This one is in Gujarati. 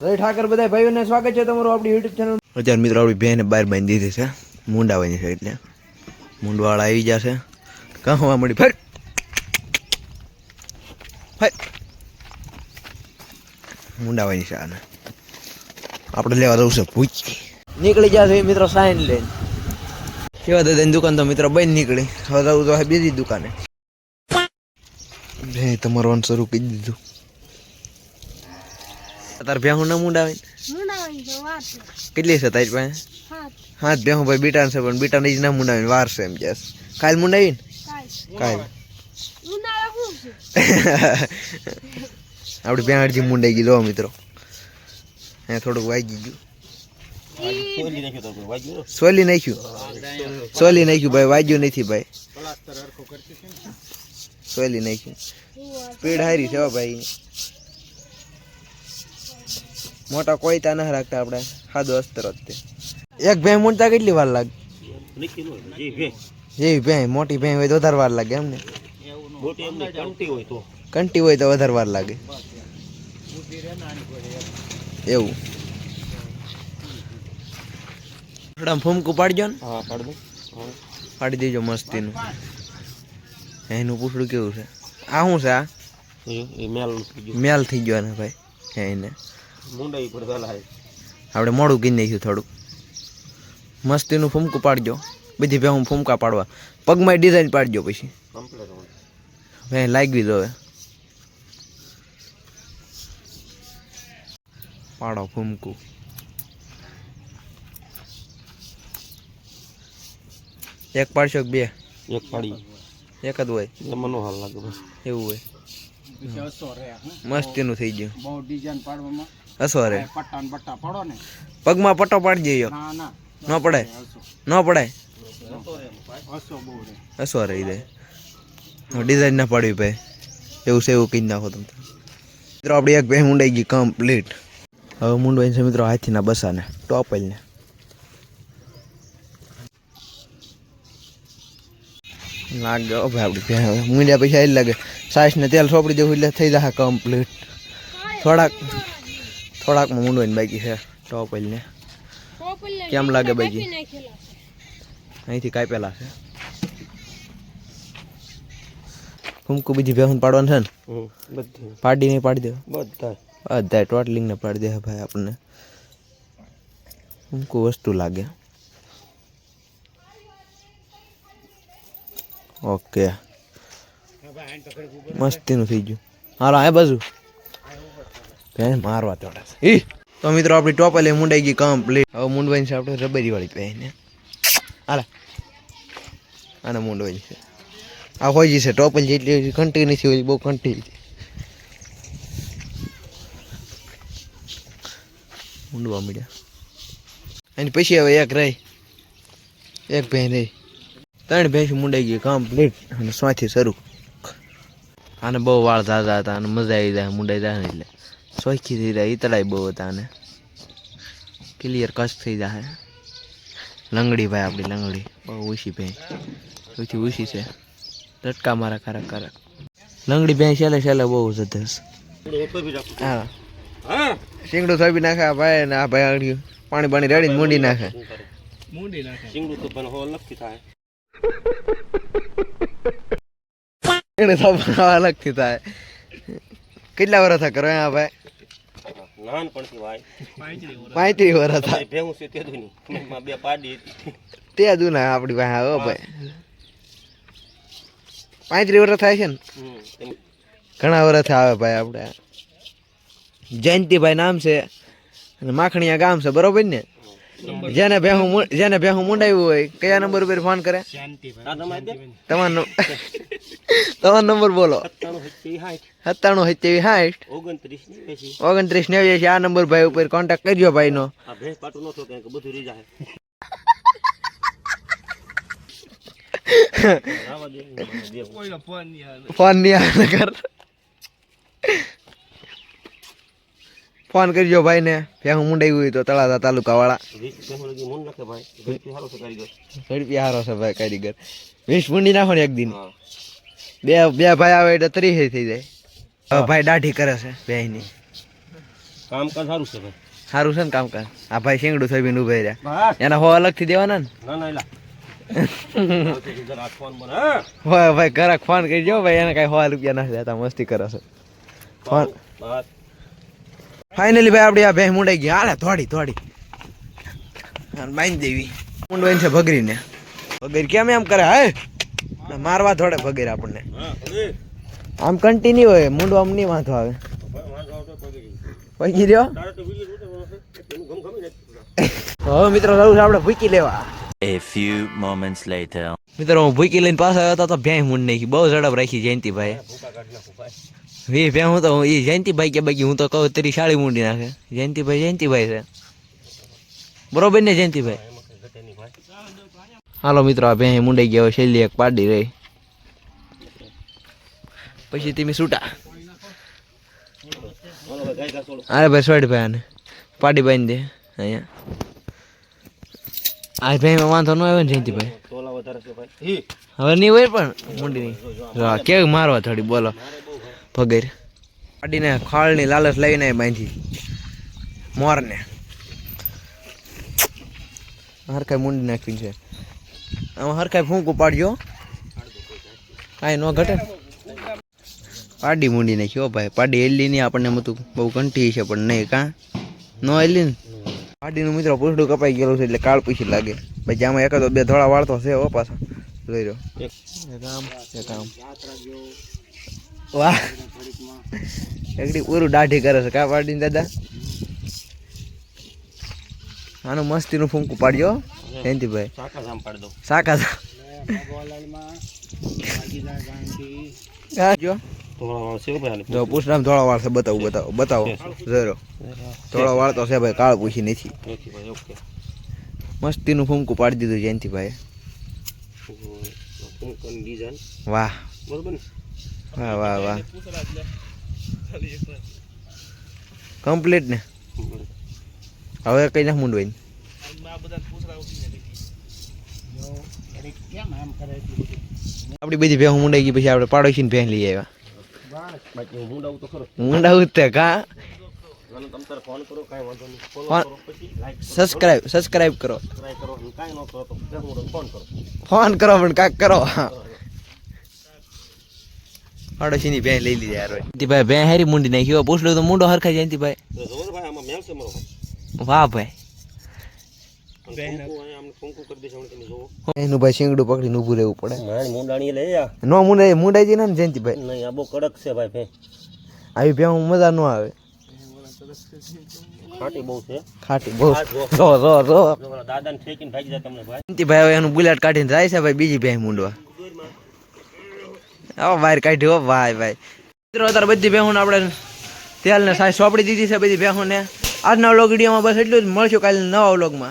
જય ઠાકર બધા ભાઈઓને સ્વાગત છે તમારું આપણી યુટ્યુબ ચેનલ. અત્યારે મિત્રો આપણી બહેને બહાર બાંધી દીધી છે, મૂંડાવાની છે એટલે મૂંડવાળા આવી જશે. કાં હોવા મળી ફર ફર મૂંડાવાની છે આને આપણે લેવા દઉં છે પૂછ નીકળી જશે મિત્રો સાઈન લઈને. કેવા દાદાની દુકાન તો મિત્રો બંધ નીકળી, હવે જવું તો બીજી દુકાને. ભાઈ તમારું શરૂ કરી દીધું. તાર ભેહું ના મુંડાવે કેટલી છે તારી પાસે? હાથ ભેહું ભાઈ બીટાન છે, પણ બીટાને જ ના મુંડાવીને વાર છે એમ કે કાલ મુંડાવી ને કાલ આપડી બેહાડજી મુંડાઈ ગઈ. લો મિત્રો અહીંયા થોડુંક વાગી ગયું, સોલી નાખ્યું ભાઈ, વાગ્યું નથી ભાઈ, સોલી નાખ્યું. સ્પીડ હારી છે ભાઈ, મોટા કોઈ તા ના રાખતા આપણે સાદો અસ્તર જ તે. એક ભેં મૂંડતા કેટલી વાર લાગે? જેવી ભેં મોટી ભેં હોય તો વધારે વાર લાગે એમ ને? કંટી હોય તો વધારે વાર લાગે એવું. ફૂમકું પાડજો ને? હા પાડી દેજો મસ્તીનું. એનું પૂછડું કેવું છે? આ શું છે? આ મેલ થઈ ગયો ને ભાઈ. એને આપણે મોડું કીને નાખ્યું થોડુંક. મસ્તીનું ફૂમકું પાડજો. બધી ભેહું ફૂમકા પાડવા, પગમાં ડિઝાઇન પાડજો. પછી ભાઈ લાગવી દો. હવે પાડો ફૂમકું. એક પાડશો કે બે? એક પાડી, એક જ હોય મને હાલ લાગે બસ એવું હોય. મસ્તીનું થઈ ગયું. બહુ ડિઝાઇન પાડવામાં અસવારે પટ્ટા ને બટ્ટા પાડો ને, પગમાં પટ્ટો પાડી દેજો. ન પડાય ન પડાય અસવારે રે ડિઝાઇન ના પાડવી ભાઈ. એવું છે એવું કઈ નાખો તમે મિત્રો. આપણી એક ભાઈ મુંડાઈ ગઈ કમ્પ્લીટ. હવે મુંડવાઈ છે મિત્રો હાથીના બસાને ટોપલને. લાગે ભાઈ આપડી ભેં મૂંડ્યા પછી આવી લાગે. સાસ ને તેલ સોપડી દેવું એટલે થઈ જશે કમ્પ્લીટ. થોડાકમાં મૂંડવાની બાકી છે ટોપલને. કેમ લાગે બાકી? અહીંથી કાપેલા છે. ફૂમકું બીજી ભેહું પાડવાનું છે ને? પાડી નહીં પાડી દે બધા ટોટલિંગ ને પાડી દે ભાઈ. આપણને ફૂમકું વસ્તુ લાગે. ઓકે મસ્તીનું થઈ ગયું. હાલો આ બાજુ મારવા ચોડા. તો મિત્રો આપણી ટોપલી મુંડાઈ ગઈ કમ્પ્લીટ. હવે મુંડવાની છે આપણે રબરી વાળી પહેરીને. હાલા આને મુંડવાની છે. આ હોય છે ટોપલ જેટલી કંટી નથી હોય, બહુ કંટી મુંડવા મળ્યા. અને પછી હવે એક રહી, એક ભેં રહી. 3 ભેંસ મુંડાઈ ગઈ કમ્પ્લીટ. અને સ્વાથી શરૂ. આને બહુ વાળ ઝાઝા હતા અને મજા આવી જાય મુંડાઈ જાય એટલે સોખી થઈ જાય. ઈતળાઈ બહુ હતા અને ક્લિયર કચ્છ થઈ જાય. લંગડી ભાઈ આપણી લંગડી બહુ ઓછી ભેં, સૌથી ઓછી છે. લટકા મારા કારક કારક લંગડી ભેં છેલ્લે બહુ જબરદસ્ત. હા શીંગડું થોપી નાખે આ ભાઈ ને આ ભાઈ પાણી પાણી રેડીને મૂંડી નાખે. અલગથી થાય. કેટલા વર્ષ કરો આ ભાઈ? 35 વર્ષ તે દુના આપડી પાસે હો ભાઈ. 35 વર્ષ થાય છે ને? ઘણા વર્ષ આવે ભાઈ. આપણે જયંતિભાઈ નામ છે અને માખણીયા ગામ છે, બરોબર ને? જેને ભેહું મુંડાવ્યું હોય કયા નંબર ઉપર ફોન કરે? તમારો નંબર બોલો. 9760292989. આ નંબર ભાઈ ઉપર કોન્ટેક્ટ કરજો ભાઈ નો. ફોન નહીં આવે કર. ફોન કરજો ભાઈ ને. ભેહું મુંડાઈ હોય તો તળાજા તાલુકા વાળા. ઝડપી હારો છે ભાઈ કારીગર. 20 મુંડી નાખો ને એક દિન. બે ભાઈ આવે એટલે 30 થઈ જાય. ભાઈ દાઢી કરે છે ભેંની. કામકાજ સારું છે ભાઈ. સારું છે ને કામકાજ. આ ભાઈ શેંગડું થઈ ઉભા રહ્યા બસ એના હો અલગથી દેવાના ને. ના ના એલા આવતી જરા ફોન બને હા હોય ભાઈ ઘરાક ફોન કરજો ભાઈ એને કાંઈ 100 રૂપિયા નથી લેતા મસ્તી કરે છે ફોન. બસ ફાઇનલી ભાઈ આપણી આ ભેંસ મુંડાઈ ગઈ. હાલે થોડી થોડી બાંધી દેવી. મુંડવાની છે ભગરીને. ભગરી કેમ એમ કરે હે મારવા થોડે ભગર આપણને. હા હવે આમ કન્ટિન્યુ હોય મુંડવામાં નહીં વાંધો આવે. ભાઈ વાંધો આવતો પડી ગઈ પૈકી રહ્યો. તારે તો બીજી રીતે એનું ગમ ગમી ને હવે મિત્રો રહું છે આપણે ભૂકી લેવા. A few moments later. મિત્રો હું ભૂકી લઈને પાછો આવ્યો હતો તો ભેંસ મૂંડ નાખી. બહુ ઝડપ રાખી જયંતિભાઈ. ભૂકા કાઢી નાખું ભાઈ. ભેં હું તો એ જયંતિભાઈ કે બાકી હું તો કહું તેરી શાળી મૂંડી નાખે. જયંતિભાઈ છે બરોબર ને જયંતિભાઈ. એમાં કઈ ઘટે નહીં ભાઈ. હાલો મિત્રો આ ભેં મુંડાઈ ગયા હવે છેલ્લી એક પાડી રહી પછી તમે છૂટા. બોલો ભાઈ ગાય ઘાસોડો. અરે ભાઈ સોડ ભાઈ આને પાડી બાંધી દે અહીંયા. આ ભેંમાં વાંધો ન આવ્યો ને જયંતિભાઈ. તોલા વધારે છે ભાઈ. હવે નહીં હોય પણ મુંડી નહીં કેવું મારવા થોડી બોલો ભગર. પાડીને ખાળની લાલચ લઈને બાંધી મોરને હરખાઈ મુંડી નાખી છે. આમાં હરખાઈ ફૂંકું પાડજો કાંઈ ન ઘટે. પાડી મૂંડી નાખી હો ભાઈ. પાડી એલી નહીં આપણને મતું બહુ કંઠી છે પણ નહીં કાં ન એલી ને. પાડીનું મિત્રો પૂછડું કપાઈ ગયેલું છે એટલે કાળ પૂછી લાગે ભાઈ. જ્યાંમાં એકાદો બે ધોળા વાળતો છે હો પાછા લઈ રહ્યો. એક આમ વાહ એકડી પૂરું દાઢી કરે છે કા પાડીને દાદા. આનું મસ્તીનું ફૂંકું પાડજો જયંતિભાઈ. સાકા જામ પાડી દો. સાકા જો તોલા વાળો છે ભાઈ. જો પૂછડામ ધોળા વાળ છે. બતાવો ઝરો ધોળો વાળતો છે ભાઈ. કાળ પૂછી નથી. ઓકે ભાઈ ઓકે. મસ્તીનું ફૂંકું પાડી દીધું જયંતિભાઈ. ફૂંકન ડિઝાઇન વાહ બરોબર ને. વાહ વાહ વાહ કમ્પ્લીટ ને. હવે કઈ ના મૂંડવાઈ આપડી બધી ભેહું મૂંડાઈ ગઈ. પછી આપણે પાડોશી ને ભેહ લઈ આવ્યા. બાકી હું મુંડાવું તો ખરો. મૂંડાવું જ તે કા. મને તમ તારે ફોન કરો કાંઈ વાંધો નહીં. ફોલો ફોન- કરો પછી લાઈક સબસ્ક્રાઇબ કરો. ટ્રાય કરો અને કાંઈ ન કરો તો હું ફોન કરો. ફોન કરો પણ કાક કરો. પાડોશી ની ભેહ લઈ લીધી યાર. જયંતિભાઈ ભેહ હારી મૂંડી નાખી. પૂછડું તો મૂંડો હરખાય જયંતિભાઈ. તો જોવો ને ભાઈ આમાં મેલ છે મારો ભાઈ. વાહ ભાઈ. ફૂંકું અહીંયા આમને ફૂંકું કરી દેશે તમે જોવો. એનું ભાઈ શીંગડું પકડીને ઊભું રહેવું પડે. મારી મુંડાણી લે યા. નો મૂંડાઈ જાય ને જયંતિભાઈ. નહીં આ બહુ કડક છે ભાઈ ભે. આવી ભેહ મજા ન આવે. ખાટી બહુ છે. ખાટી બહુ. આ જો. જો જો જો જો પેલા દાદાને ઠેકીને ભાગી જાય તમને ભાઈ. જયંતિભાઈ હવે એનું બુલેટ કાઢીને જાય છે ભાઈ બીજી ભેહ મૂંડવા. આવો બહાર કાઢ્યો ભાઈ ભાઈ. મિત્રો અત્યારે બધી ભેહું આપણે તેલ ને સાય સોંપડી દીધી છે બધી ભેહું ને. આજના વ્લોગ વિડીયોમાં બસ એટલું જ. મળશું કાલે નવા વ્લોગમાં.